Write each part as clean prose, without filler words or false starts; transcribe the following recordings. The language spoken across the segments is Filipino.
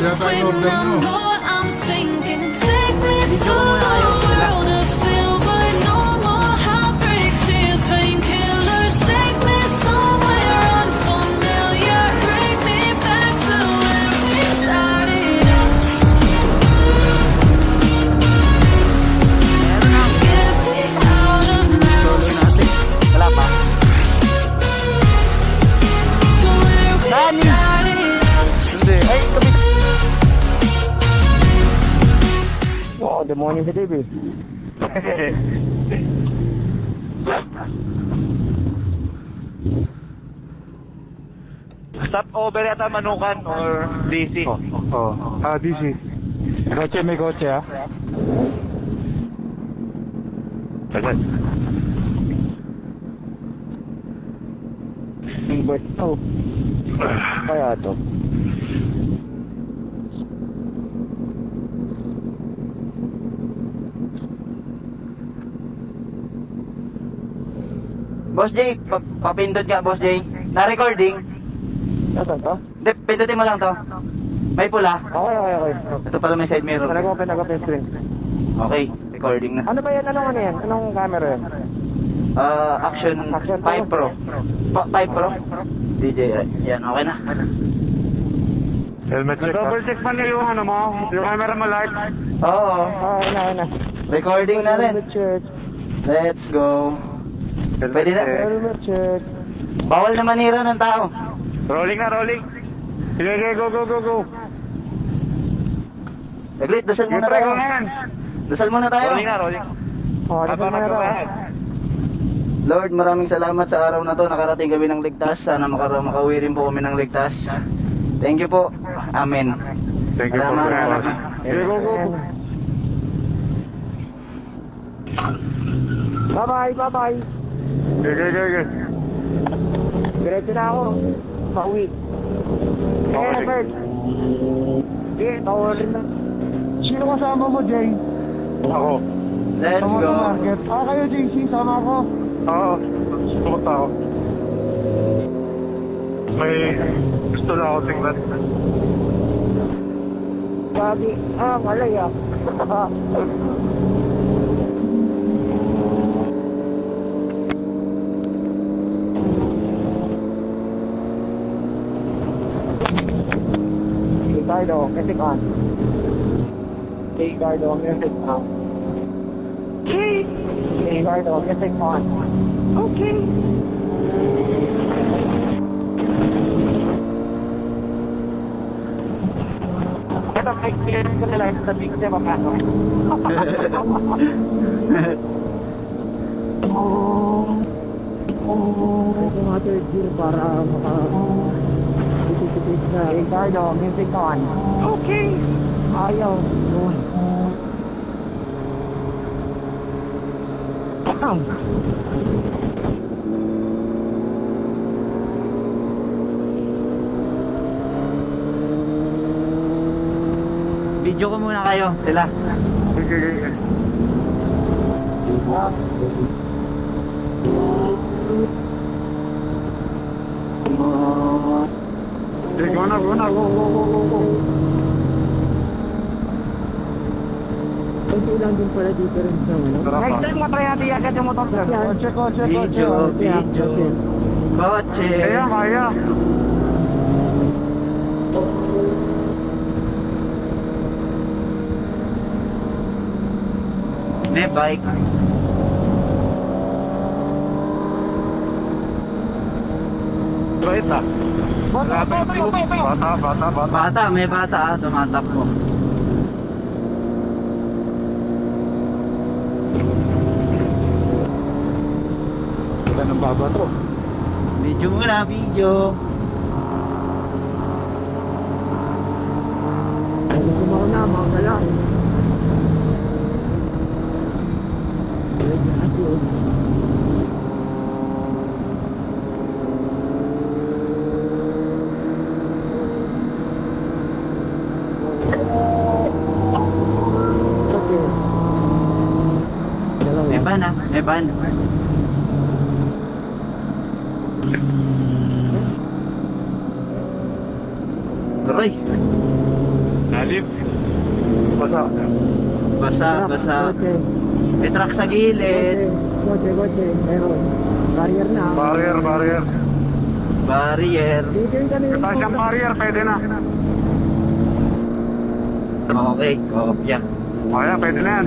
lost when I'm gone. I'm sinking. Take me to a world of silver. No more heartbreaks, tears, painkillers. Take me somewhere unfamiliar. Bring me back to where we started. Get me out of now. Wala pa. To where we started. Hindi. Ay, kami. Wow, demonyo si Dave eh. Stop over yata Manukan or DC. DC. Kotse, may kotse ah. Agad. Invert to. Kaya to. Boss J, papindot ka, Boss J. Na-recording? Nasaan to? Hindi, pindutin mo lang to. May pula. Okay. Ito pala may side mirror. Nag-open screen. Okay, recording na. Ano ba yan? Ano yan? Anong camera yan? Action Action 5 Pro. 5 Pro? DJI. Yan, okay na. Helmet check. Double check pa niya yung ano mo? Yung camera mo light? Oo. Ayun na. Recording na rin. Helmet check. Let's go. Pwede na. Helmet check. Bawal na manira ng tao. Rolling na, rolling. Sige, go. Saglit, dasal muna Pre, tayo. go na yan. Dasal muna tayo. Rolling na, rolling. Oh, ano ba meron? Lord, maraming salamat sa araw na to. Nakarating kami ng ligtas. Sana makauwi rin po kami ng ligtas. Thank you po. Amen. Thank you po, Salamat, Kuya. salamat. Sige, go. Bye-bye. Sige. Diretso na ako. Pauwi. Okay. Bert. Sige, tawarin na. Sino kasama mo, Jay? Ako. Let's go. Kayo, JC, sama ako. Oo. Sumunta ako. May gusto na ako tingnan. Gabi. Malay ah. Ricardo, music on. Ricardo, music on. Ricardo, music on. Okay. Ito, experience ko nila. Sabi ko siya papasok. Mga third gear para makatipid na. Ricardo, music on. Okay. Ayaw. Video ko muna kayo, sila. Sige. Go na. Go. Kasi lang din pala difference ng ano. Next time matry natin agad yung motor vlog. Kotse. Video. Kotse. Kaya. May bike. Right ah. Bata. May bata, tumatakbo. Ito ng baba to. Video muna, video. Ano kumaw na, mga kala. May van. Aray. Lalim. Basa. Basa, basa. May truck sa gilid. Bote. Meron. Barrier na. Barrier. Barrier. Dito yung kanina. Mataas yung barrier, pwede na. Okay, kopya. Kaya, pwede na yan.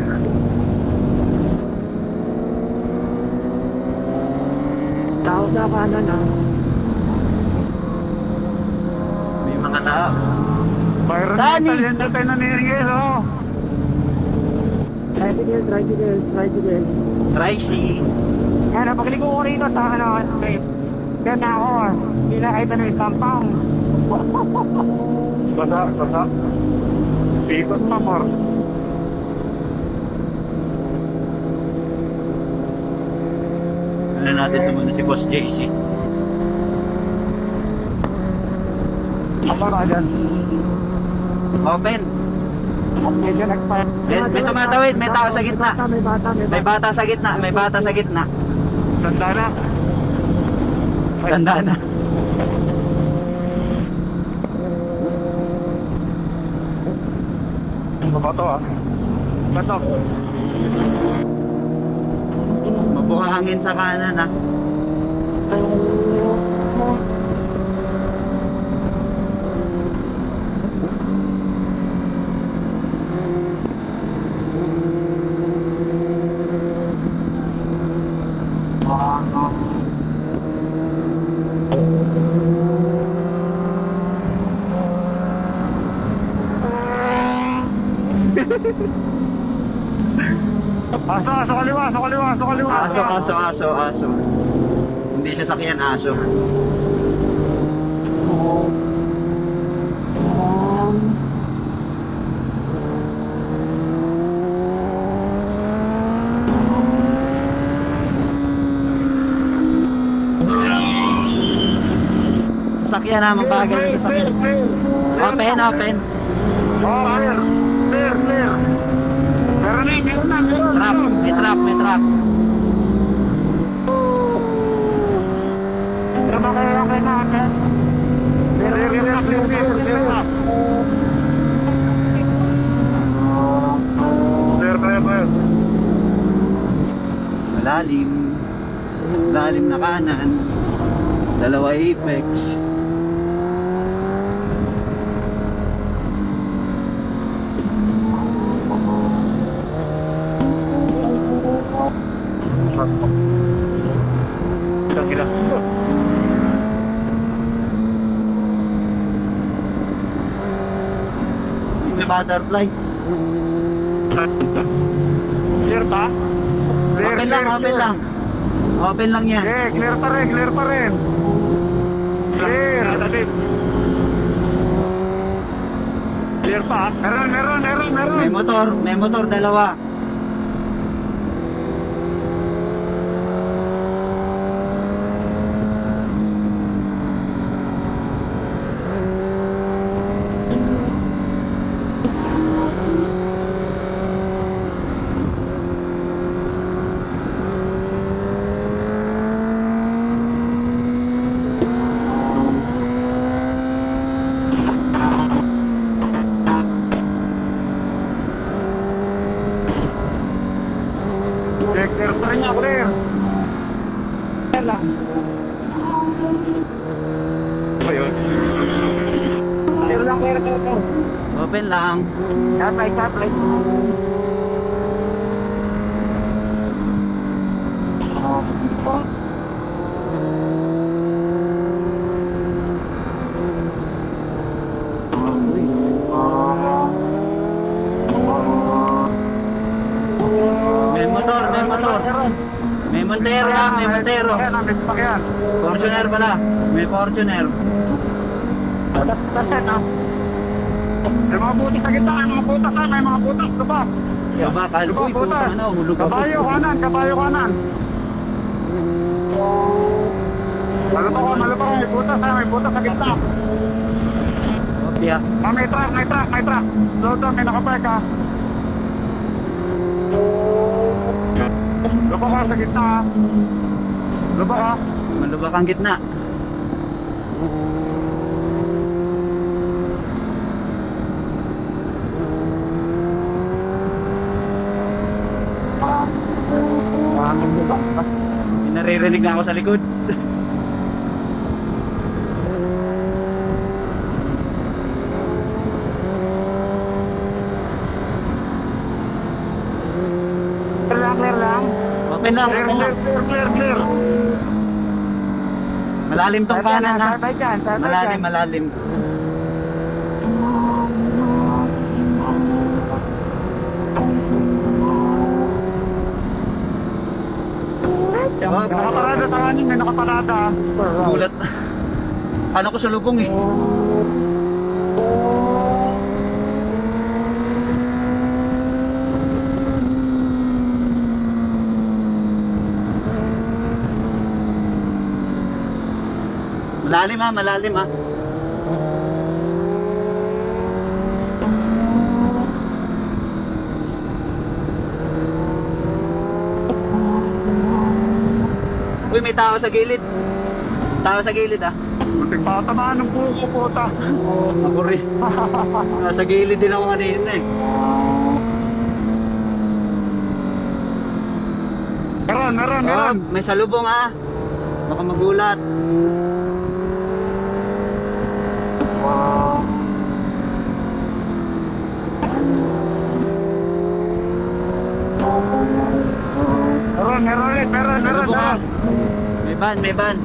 Tao sa kanan na. May mga tao. Byron, Sani! Italian na tayo nanirigil, oh. Tricycle. Tricy. Kaya pagliko ko rito sa kaya na ako hindi nakita ng isampang. Basa. Ikot pa, Mar. Ano natin ito muna si Boss JC. Apa ka dyan? Open. Medyo nagpa. May tumatawid, may tao sa gitna. May bata sa gitna. Tanda na. Tanda na. Bato, ah. Bato. Mabuhangin sa kanan ah. Aso, kaliwa. Aso. Hindi siya sakyan, aso. Sasakyan na, mabagal yung sasakyan. Open. Oh, clear. Meron na. May trap. Trabaho kayo natin. Clear na. Clear. Lalim na kanan. Dalawa apex. Sila. May butterfly. Clear pa? Open lang yan. Okay, clear pa rin. Clear. Clear pa? Meron. May motor dalawa. Clear pa rin niya, clear. Ayun. Clear lang. Open lang. Supply. May Montero. Ayan, may sasakyan. Fortuner pala. May Fortuner. May mga butas sa gitna, may mga butas. Diba? Kabakal. Uy, puta na. Hulog ako. Kabayo kanan. Malapang, may butas sa gitna. Kopya. May truck. Doon, may nakapark ha. Lubak ka sa gitna ha. Lubak ha. Malubak ang gitna. naririnig na ako sa likod. Clear lang. Okay lang, Clear, okay lang. clear. Malalim tong kanan ha. Sabay dyan, sabay Malalim, dyan. malalim. May nakaparada sa kanin, may nakaparada. Gulat. Ano ko sa lubong eh. Malalim ha, malalim ha. Uy, may tao sa gilid. Tao sa gilid ah. Muntik pa tamaan ng buko puta. Ako rin. Nasa gilid din ako kanina eh. Meron. Oh, may salubong ah. Baka magulat. Meron. Salubong ah. May van.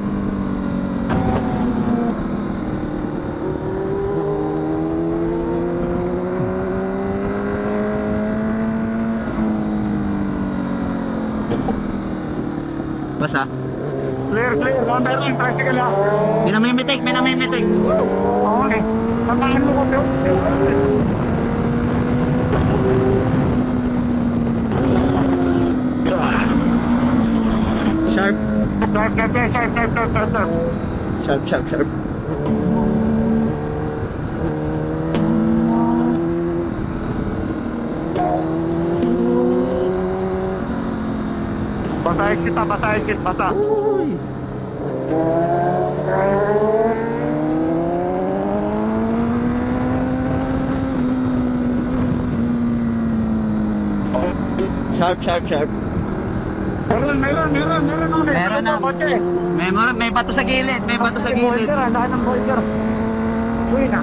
Basta. Clear. Meron, tricycle ah. May namimitik. Okay. Samahan mo ko, Teo. Sharp. Sharp. Sharp. Basa exit. Uy. Sharp. Meron. Meron na. Kotse. May bato sa gilid. Boulder, ang laki ng boulder. Uy na.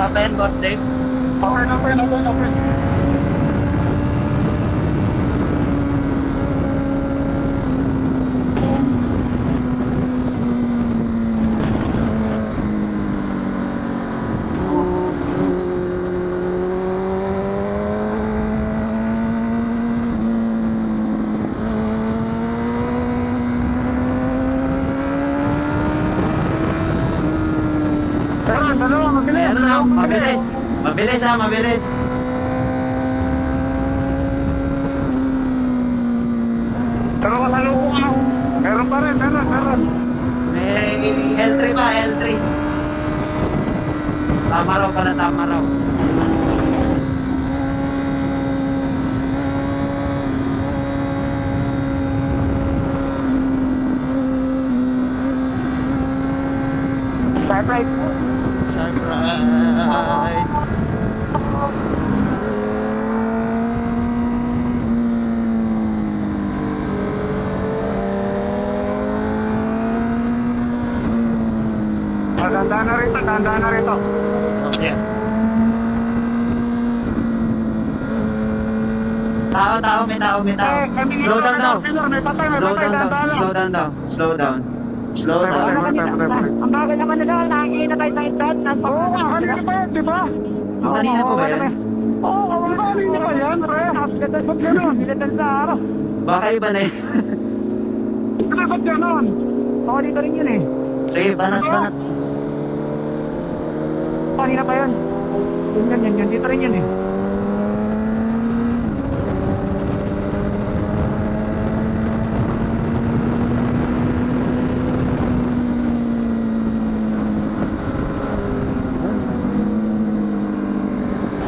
Open, Boss Dave. Okay. Meron, Meron lang. Mabilis. Pero wala loko ano. Meron pa rin. May L3 ba? L3. Tama raw. Sharp right. Sharp right. Tandaan na rito. Okay. May tao. Slow down daw. May patay. Slow down. Ang bagal naman nila, nakikita tayo sa intan. Oo, kanina pa yan, di ba? Kanina po ba yan? Oo, kanina pa yan, re. Ba't gano'n? Bilatan sa araw. Baka iba na yun. Ba't ganon? Oo, dito rin yun eh. Sige, banat. Kanina pa yun. Yun. Dito rin yun eh.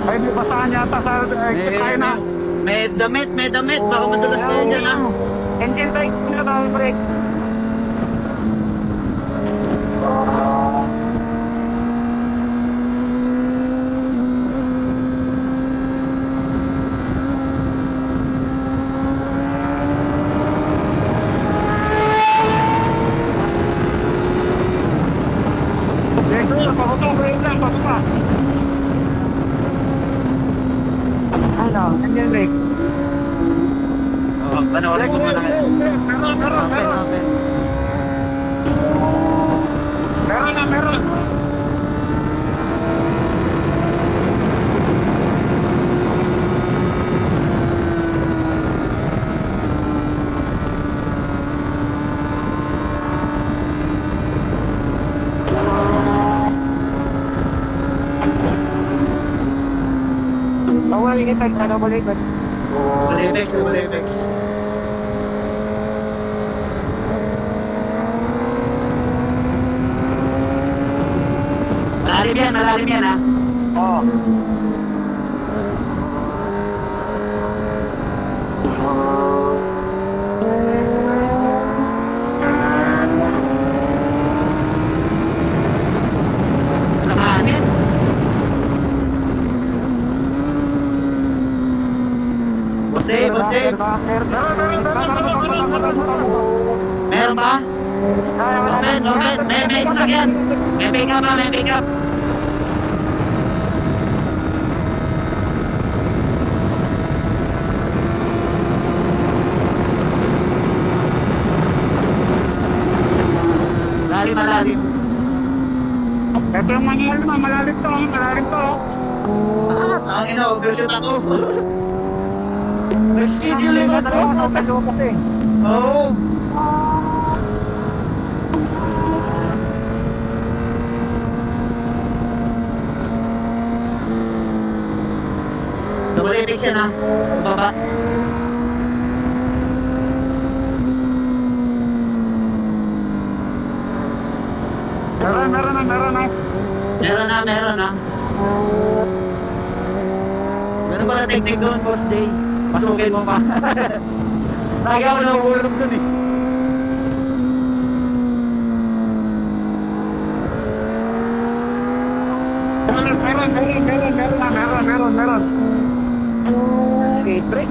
Ay, may basahan yata sa exit tayo na. May damit. Baka madulas kayo dyan ah. Engine brake, brake. Panoorin ko muna kayo. Meron. Open. Meron. Bawal ikipag, ano mo ikipag. Balibex. Malalim yan ha. Oo. Nakahanit. Boss Dave. Meron ba? Open. May sasakyan. May pick up. Malalim. Ito yung malalim to. Tangin na, overshoot ako. Nag-schedule yung ito. Oo. Double epic siya na. Baba. Meron na. Meron pala technique doon, Boss Day. Pasukin mo pa. Lagi ako nahulog doon eh. Meron. Gate break.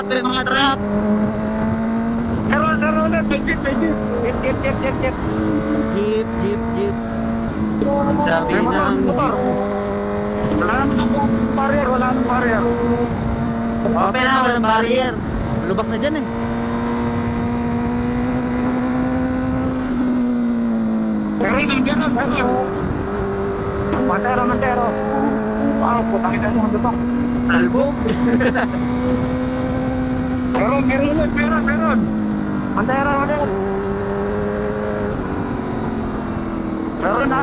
May mga trap. Meron. Jeep. Jeep. Sabi May ng motor. Wala naman barrier. Open na, walang barrier. Lubak na dyan eh. Meron. Montero. Wow, putang ina mo dito. Talbog. Meron. Montero. Meron na.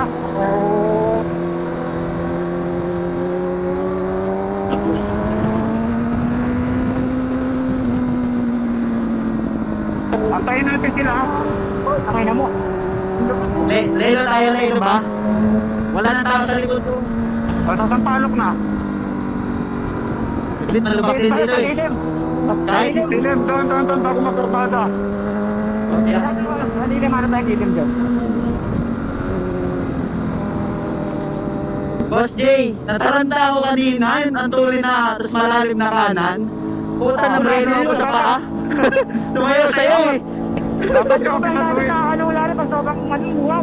Antayin natin sila. Tangin na mo. Lelo ba? Wala nang tao sa likod ko. Sasampalok na. Saglit, malubak din dito eh. Kahit Dilim, doon, bago magkurbada. Malilim, ano tayo dilim dyan? Boss Jay, nataranta ako kanina, yun ang tuloy na, tapos malalim na kanan. Puta na breno ako sa paa. Tumayo sa'yo eh. Dapat ka Sobrang lalim pinatuin. na, ano lalim, pag sobrang malimuwag.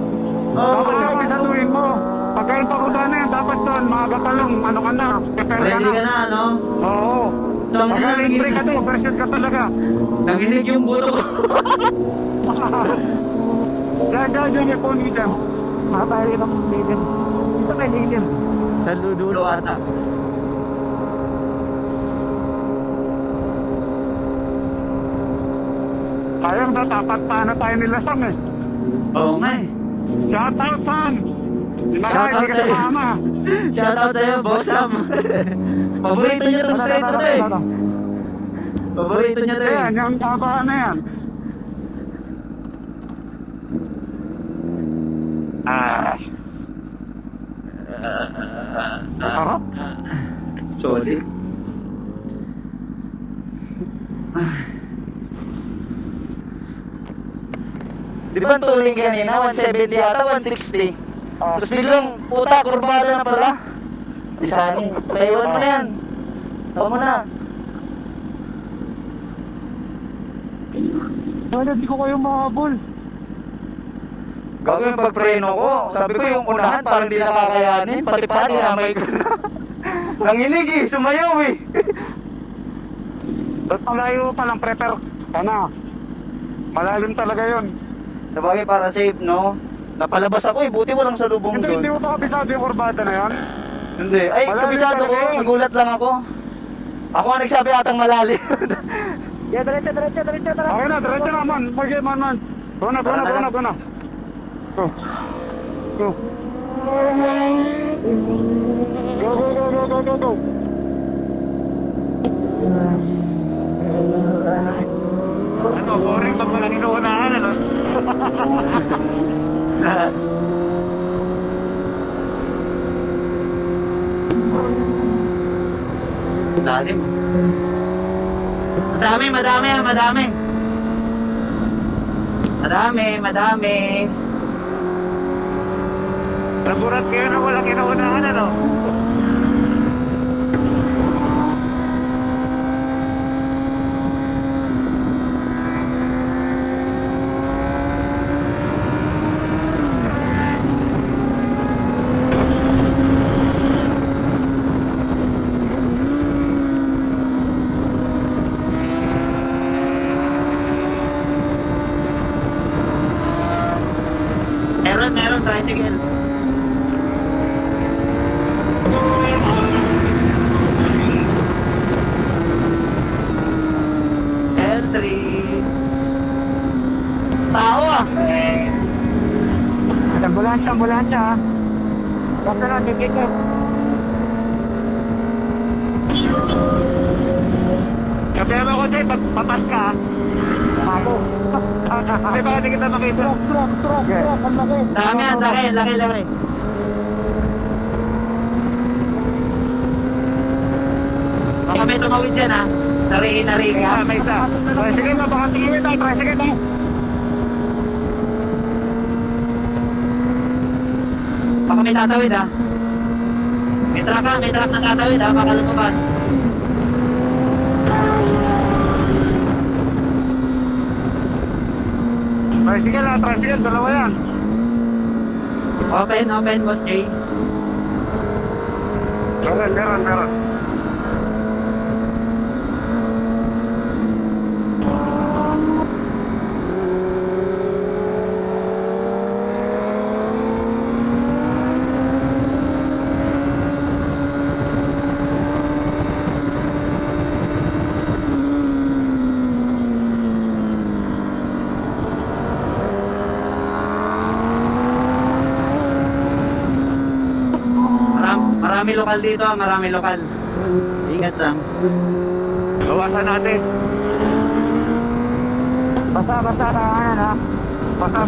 Dapat ka pinatuin mo. Pagka yung pakuda na yan, dapat doon, maaga pa lang, ano ka na, prepare ka Ready ka na. na, no? Oo. Tang Pagka ina, libre ka doon, pressure ka talaga. nanginig yung buto ko. Diyan yung phone item. Makabayo ng dilim. Ito may dilim. Sa dulo ata. Sayang na, tapat pa na tayo nila Sam eh. Oo nga eh. Shout out Sam! Shout out Hindi ka sa'yo. sumama. Shoutout sa'yo, Boss Sam. Paborito niya itong straight na to eh. Paborito niya to eh. Ayan, yung kabaan na yan. Sarap. Solid. Di ba ang tuling kanina, 170 ata, 160? Tapos biglang, puta, kurbada na pala. Isani. Paiwan mo na yan. Tawa mo na. Wala, di ko kayo mahabol. Gago yung pagpreno ko. Sabi ko yung unahan parang di nakakayanin. Pati pa dinamay ko na. Nanginig eh. Sumayaw eh. Ba't malayo pa lang, prepare ka na. Malalim talaga yun. Sabagay para safe, no? Napalabas ako eh. Buti walang salubong Hindi doon. mo pa kabisado yung kurbada na yan? Hindi. Ay, Malalim kabisado ko. talaga yun. Nagulat lang ako. Ako nga nagsabi atang malalim. Yeah, diretso. Okay na, diretso naman. Mag-game man. Go na. Go. Go. Go. Ano, boring pag walang inuunahan, ano? Lalim. Madami. Nagurat kayo na walang inuunahan, ano? Meron, tricycle. L3. Tao ah. Ambulansya. Basta na, tigil ka. Kapiyama ko sa'yo, papas ka. Mamo. Kasi baka di kita makita. Truck. Ang laki. Dami yan, laki. Baka may tumawid dyan ha. Nariin ka. May isa. Sige mo, baka tingin tayo. Sige tayo. Baka may tatawid ha. May truck na tatawid ha. Baka lumabas. Sige lang, tricycle, dalawa yan. Open, Boss J. Meron. Marami lokal dito ha, marami lokal. Ingat lang. Bawasan natin. Basta, tahanan ha.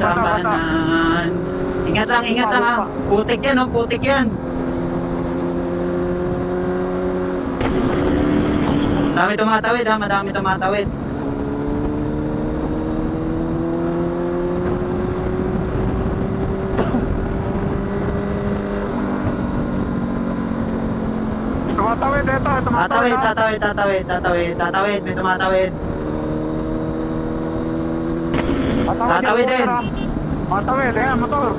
Samahan. Ingat lang ha. Putik yan. Madami tumatawid. Tumatawid ito. Tatawid, may tumatawid. Tatawid din. Matawid, ayan, motor.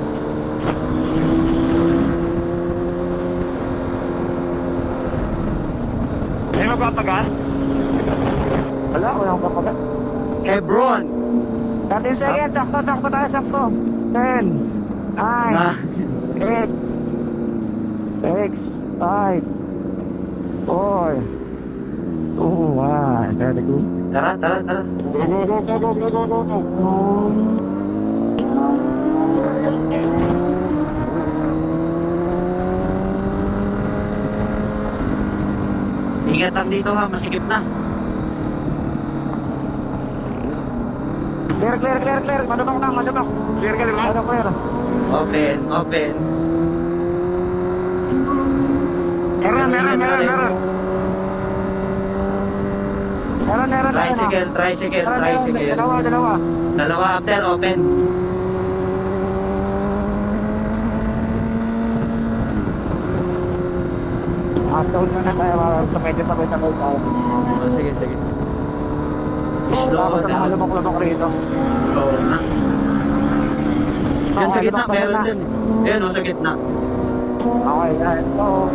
May magpapagas? Walang kapagat. Hebron. 13 seconds, sakto tayo. 10, 9, 8, 6, 5, 4, 2, 1. Very good. Tara. Go. Ingat lang dito ha, masikip na. Clear. Madubak. Clear ka, di ba? Clear. Open. Meron. Tricycle. Dalawa. Dalawa after, open. Down na na tayo. Sa medyo sabay-sabay tayo. Oh, sige, sige. Slow Tapos ang mga down. lumok-lumok rito. Oo na. Diyan sa Okay, gitna, lumok meron na. din. Ayan o, sa gitna. Okay, guys. So,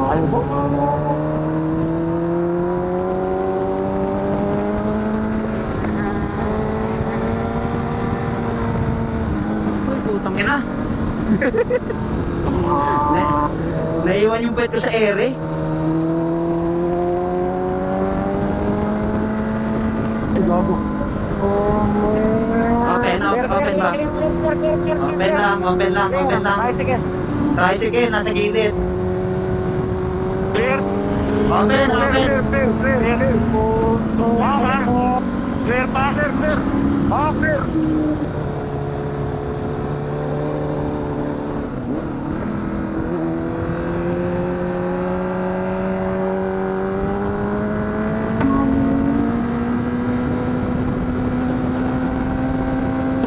ayun po. Uy, putang ina. Na, naiwan yung puwet ko sa ere. Ay, gago. Open ba? Open lang, open lang, open lang. Ay, sige. Tricycle, nasa gilid. Clear. Open, open. Clear. Clear pa. Clear. Oh, clear.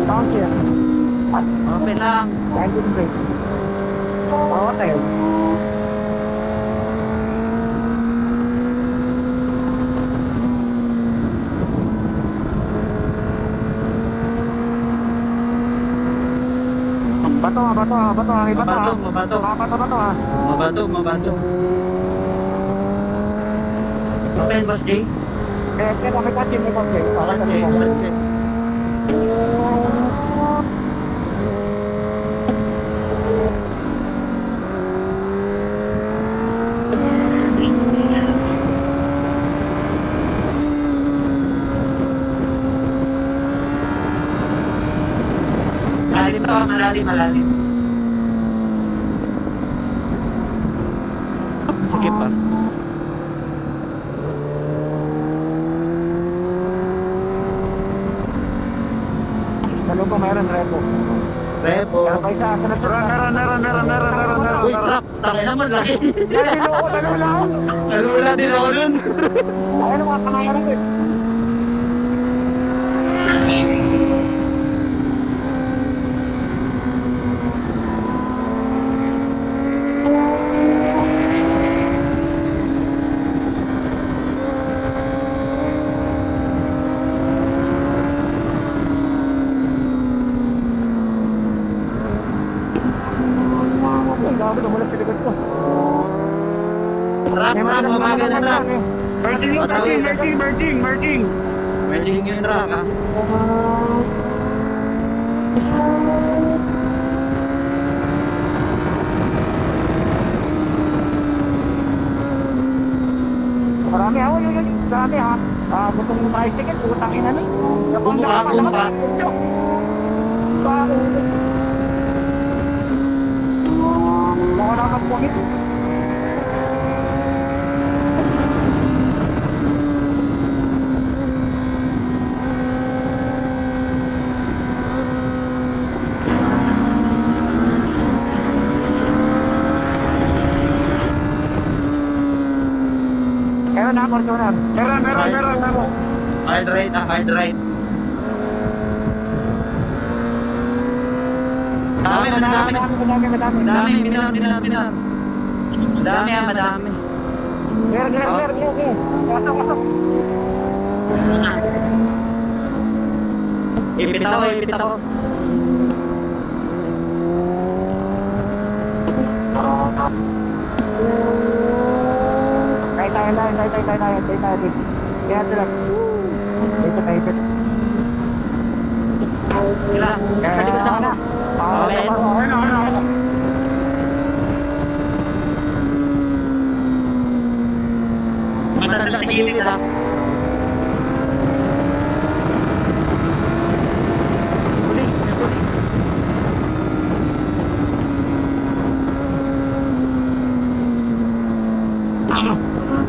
Clear. Open lang. Kahit yung break. Oo, tayo. Bato, bato, bato, iba to. Mabato, mabato. Bato, ha. Mabato, mabato. Open, Boss J. Kaya kami kasi may kotse. Kotse, kotse. Malalim to, malalim, malalim. Sige pa. Sa loob po mayroon repo. Repo. Meron pa isa. Meron. Uy, truck. Tangin naman, laki. Dalo lang. Nalula din ako dun. Ayun, mga pangalan ko. Grabe, tumulas sa likod ko. Truck, truck, mabagal na truck. Merging yung merging. Merging yung truck, ha? Marami ako yun. Marami ha. Gusto mo tricycle, putang ina na. Bumuka. Mga nakapungit. Meron na, Fortuner. Meron. Hard right, ha? Hard right. Madami, madami. Madami, binilang. Madami, ha? Madami. Clear. Pasok. Ipit ako. Tayo. Kaya sila. Dito tayo. Sila, nasa likod na ako. Okay. Matanda sa gilid, ha? May pulis.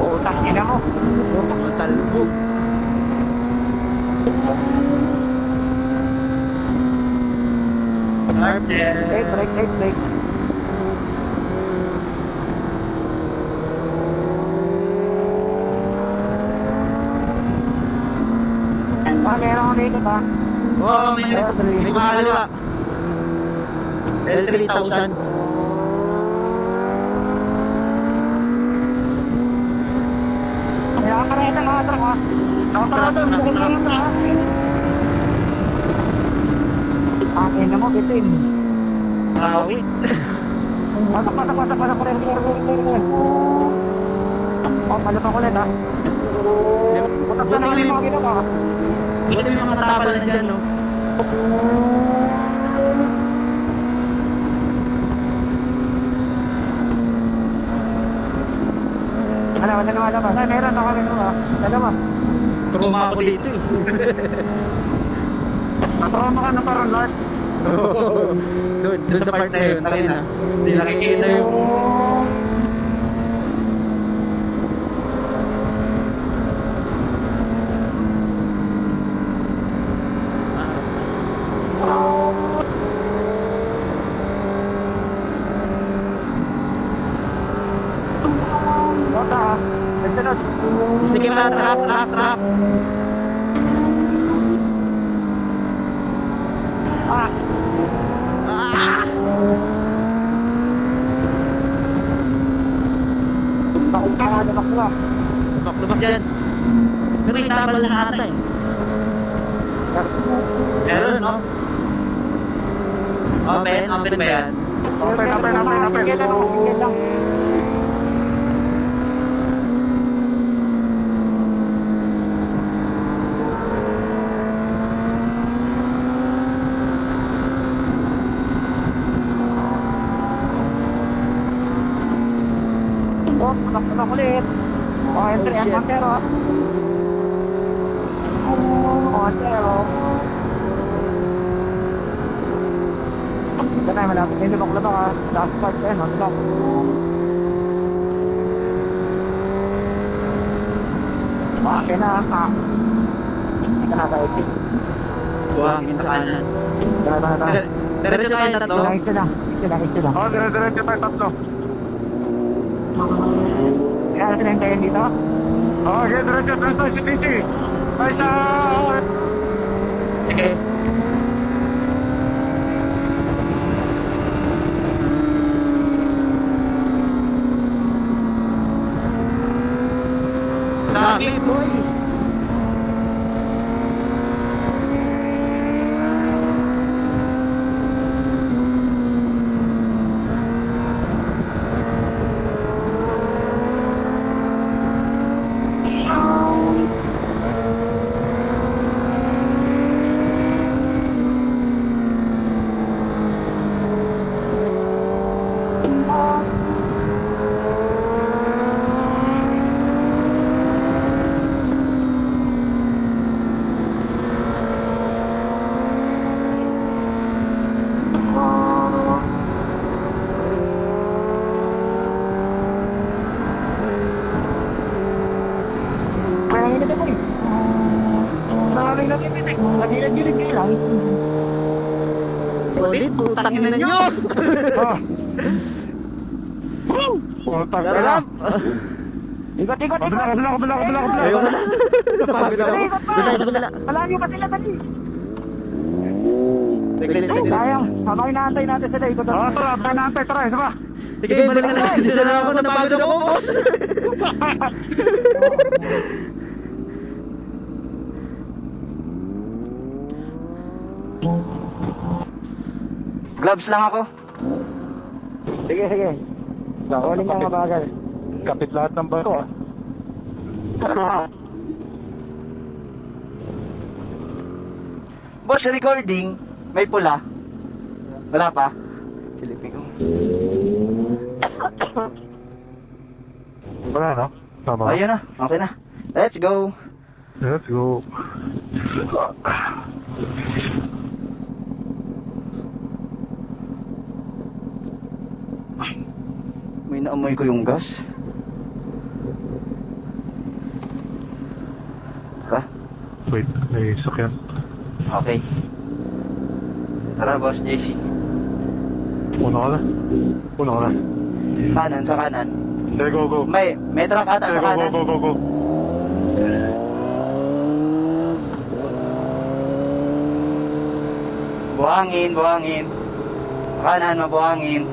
Putas nila mo. Talbog. Break. umikot ha. Oo, may makakaliwa. L3000. Kaya kareta mga truck ha. Nakakarata, bukod lang na ha. Akin na mo, bitin. Wait. Pasok. Oh, palapang ulit ha. Putak na naman yung mga ginawa. Buti may mga matapal na dyan, no? Wala ba? Ay, meron ako ginawa. Dalawa. Trauma ako dito, eh. Natrauma ka na parang Lord. Doon sa part na yun, takin na. Hindi nakikita yung... Bota ha. Nagsunod. Sige ba, trap. Ah. Bakit ka nga nabak na? Lubak dyan. Pero may tabal na ata, eh. Meron, no? Open ba yan? Open. Kailan ako? Kailan? Oh, patak ulit. Oh, entry ang Montero. Montero. Ito na, malapit na yung lubak ha. Last part eh, no? Lubak. Okay na ha. Ito na tayo. Buhangin sa kanan. Tara. Diretso tayo tatlo. Ito lang. Oh, dire-diretso tayo tatlo. Kaya natin yung tayo dito. Oh, diretso tayo si TC. Ay, sa... Sige. Laki, boy. Solid, putang ina nyo. Oh. Putak na. Sarap. Ikot. Kabila. Ayoko na. Napagod ako. Ikot pa. Doon tayo sa kabila. Malayo pa sila dali. Sige. Sayang, habang inaantay natin sila, ikot Oh, na. tara, isa pa. Sige, balik na lang. Dito na ako. Napagod ako, boss. Gloves lang ako. Sige. Kunin mo ang mabagal. Kapit lahat ng bato ah. Boss, recording. May pula. Wala pa. Silipin ko. Wala na. Tama. Ayun na. Okay na. Let's go. Let's go. May naamoy ko yung gas. Tara. Wait, may sakyan. Okay. Tara, boss JC. Una ka na. Kanan, sa kanan. Sige, go. May truck ata sa kanan. Go. Buhangin, buhangin. Kanan, mabuhangin.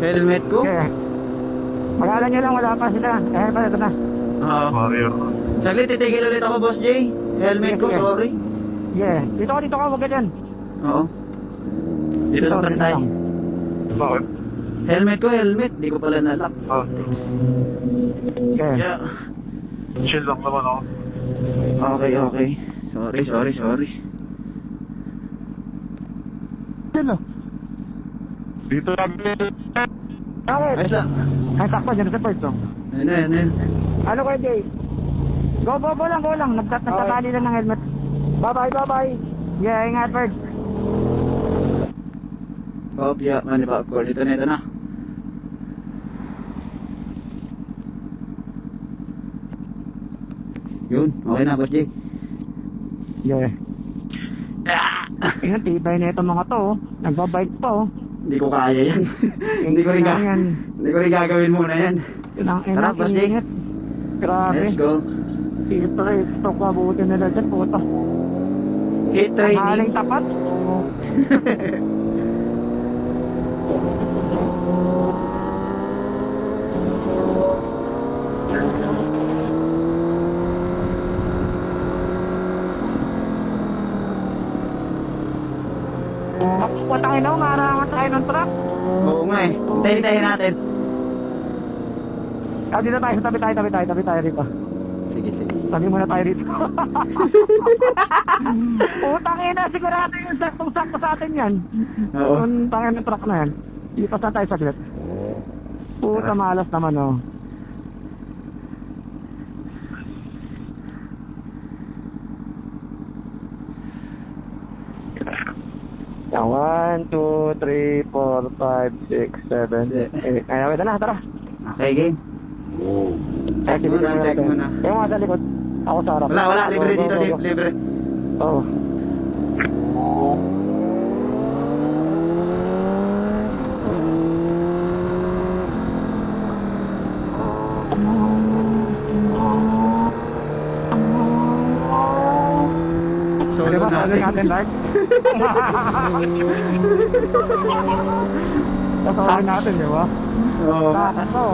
Helmet ko? Okay. Magalan nyo lang, wala pa sila. Eh, pa, ito na. Oo. Mario. Saglit, titigil ulit ako, Boss J. Helmet ko, Sige. sorry. Yeah. Dito ka, wag ka dyan. Oo. Dito sa pantay. Bakit? Helmet ko, helmet. Di ko pala nalak. Ah, Okay. Yeah. chill lang naman ako. Okay, okay. Sorry. Sino? Dito lang. Bakit? Ayos lang. Ay, takpa dyan sa first, oh. Ayun. Ano kayo, Jay? Go lang. Nagtatali lang ng helmet. Bye-bye. Yeah, ingat, Bird. Kopya, manipakor. Ito na. Yun, okay na, Boss J. Yeah. Ah! Ayun, tibay na itong mga to, oh. Nagbabike pa, oh. Hindi ko kaya yan. Hindi ko rin gagawin muna yan. Tara, Boss J. Grabe. Let's go. Ito ka, buti nila dyan, puto. Hit training. Mahaling tapat. Patangin na, marangan tayo ng truck. Oo nga eh. Hintayin natin. Dito tayo, tabi tayo rito. Sige. Tabi muna tayo rito. Putang ina, sigurado yung saktong-sakto sa atin yan. Oo. Yung tangin ng truck na yan. Ipas na tayo saglit. Puta, malas naman, oh. Yan, 1, 2, 3, 4, 5, 6, 7, 8. Ay, wait na, tara. Okay, game. Check muna. Yung mga sa likod. Ako sa harap. Wala. Libre Go, dito, go, go. libre. Oo. Solo Di ba, solo natin. natin, Lark? Solo natin, di ba? Oo. Sakto.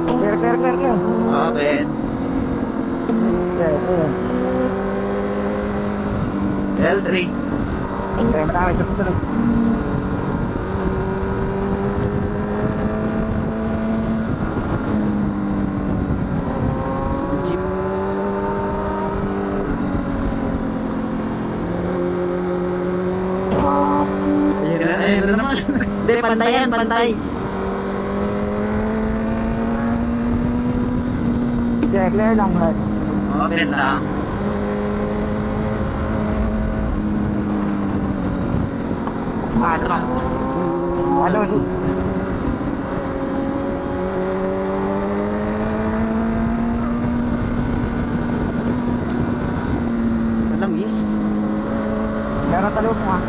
Clear. Okay. L3. Okay, marami sa susunod. Jeep. Ayun na naman. Hindi, pantay. Yeah, clear lang, Lark. Okay lang. Alon. Alam, yes. Meron talo mo, ha?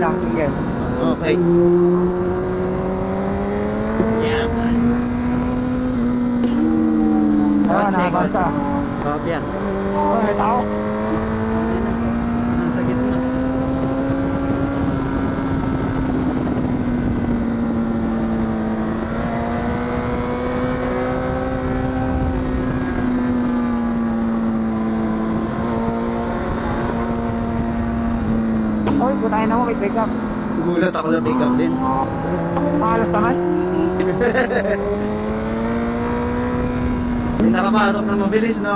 lang, sige. Okay. Yeah. Oo, nakabasa. Kopya. Oo, may tao. Nasa gitna. Oy, bunahin na mo, may pick up. Gulat ako sa pick up din. Mahalas naman. Hindi nakapasok na mabilis, no?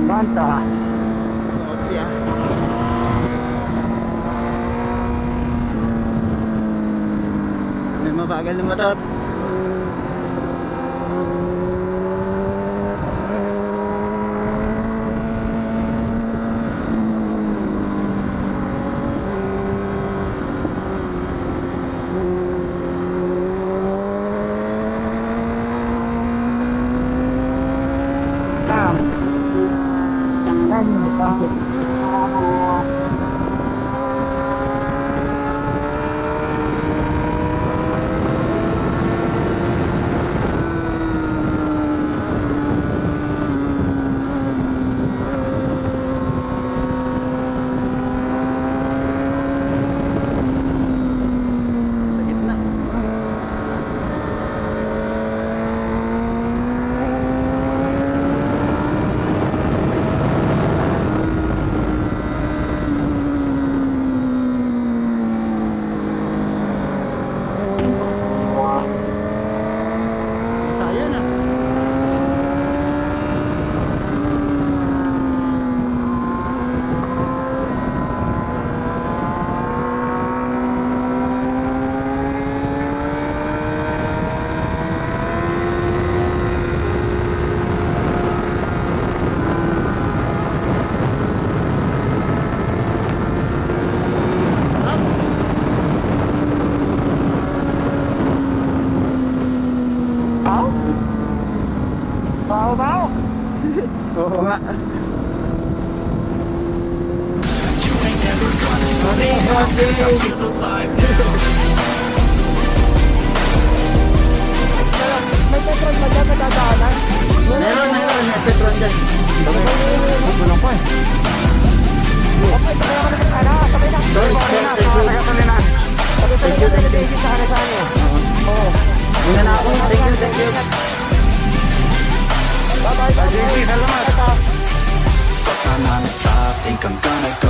Banta. Kopya. May mabagal na motor. Tam. Yan, bakit? Sa gitna. Masaya na. Bao? Bao, bao. Oo nga. May petrol ba dyan na dadaanan? Meron. May petrol dyan. Walang pa eh. Okay, sabay ako na. Ano, sabay na. Sorry, Sabay na. thank you. Sabay na. Sabay na. Sabay na. Sa ano sa ano. Oo. Una na ako. Thank you. Bye-bye. JC, salamat. I think I'm gonna go.